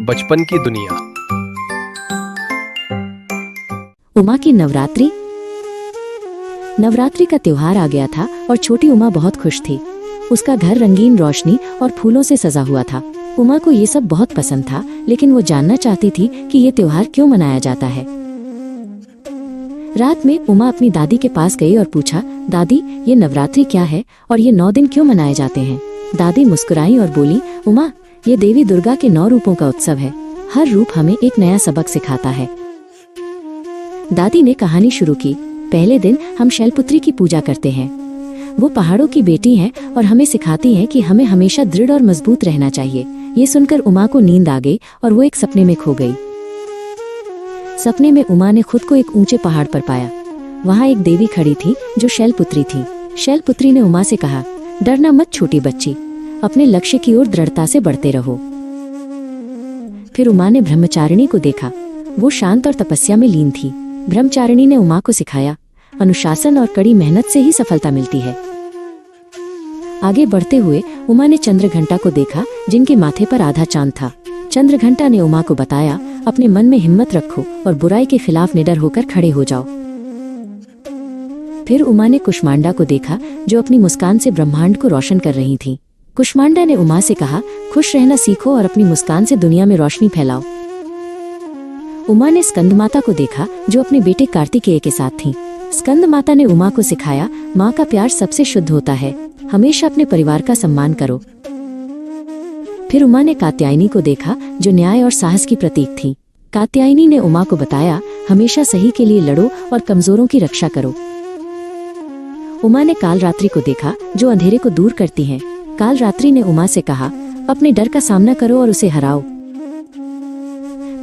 बचपन की दुनिया। उमा की नवरात्रि। नवरात्रि का त्योहार आ गया था और छोटी उमा बहुत खुश थी। उसका घर रंगीन रोशनी और फूलों से सजा हुआ था। उमा को ये सब बहुत पसंद था, लेकिन वो जानना चाहती थी कि ये त्योहार क्यों मनाया जाता है। रात में उमा अपनी दादी के पास गई और पूछा, दादी, ये नवरात्रि क्या है और ये 9 दिन क्यों मनाए जाते हैं? दादी मुस्कुराई और बोली, उमा, ये देवी दुर्गा के 9 रूपों का उत्सव है। हर रूप हमें एक नया सबक सिखाता है। दादी ने कहानी शुरू की। पहले दिन हम शैलपुत्री की पूजा करते हैं। वो पहाड़ों की बेटी हैं और हमें सिखाती हैं कि हमें हमेशा दृढ़ और मजबूत रहना चाहिए। ये सुनकर उमा को नींद आ गई और वो एक सपने में खो गई। सपने में उमा ने खुद को एक ऊंचे पहाड़ पर पाया। वहाँ एक देवी खड़ी थी जो शैलपुत्री थी। शैलपुत्री ने उमा से कहा, डरना मत छोटी बच्ची, अपने लक्ष्य की ओर दृढ़ता से बढ़ते रहो। फिर उमा ने ब्रह्मचारिणी को देखा। वो शांत और तपस्या में लीन थी। ब्रह्मचारिणी ने उमा को सिखाया, अनुशासन और कड़ी मेहनत से ही सफलता मिलती है। आगे बढ़ते हुए उमा ने चंद्रघंटा को देखा, जिनके माथे पर आधा चांद था। चंद्रघंटा ने उमा को बताया, अपने मन में हिम्मत रखो और बुराई के खिलाफ निडर होकर खड़े हो जाओ। फिर उमा ने कुष्मांडा को देखा, जो अपनी मुस्कान से ब्रह्मांड को रोशन कर रही थी। कुष्मांडा ने उमा से कहा, खुश रहना सीखो और अपनी मुस्कान से दुनिया में रोशनी फैलाओ। उमा ने स्कंद माता को देखा, जो अपने बेटे कार्तिकेय के साथ थी। स्कंद माता ने उमा को सिखाया, माँ का प्यार सबसे शुद्ध होता है, हमेशा अपने परिवार का सम्मान करो। फिर उमा ने कात्यायनी को देखा, जो न्याय और साहस की प्रतीक थी। कात्यायनी ने उमा को बताया, हमेशा सही के लिए लड़ो और कमजोरों की रक्षा करो। उमा ने कालरात्रि को देखा, जो अंधेरे को दूर करती है। कालरात्रि ने उमा से कहा, अपने डर का सामना करो और उसे हराओ।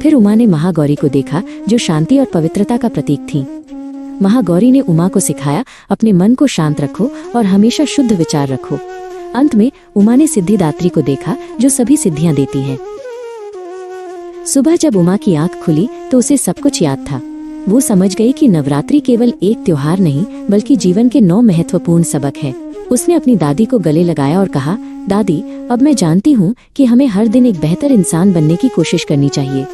फिर उमा ने महागौरी को देखा, जो शांति और पवित्रता का प्रतीक थी। महागौरी ने उमा को सिखाया, अपने मन को शांत रखो और हमेशा शुद्ध विचार रखो। अंत में उमा ने सिद्धिदात्री को देखा, जो सभी सिद्धियां देती है। सुबह जब उमा की आंख खुली तो उसे सब कुछ याद था। वो समझ गई कि नवरात्रि केवल एक त्योहार नहीं, बल्कि जीवन के 9 महत्वपूर्ण सबक है। उसने अपनी दादी को गले लगाया और कहा, दादी, अब मैं जानती हूँ कि हमें हर दिन एक बेहतर इंसान बनने की कोशिश करनी चाहिए।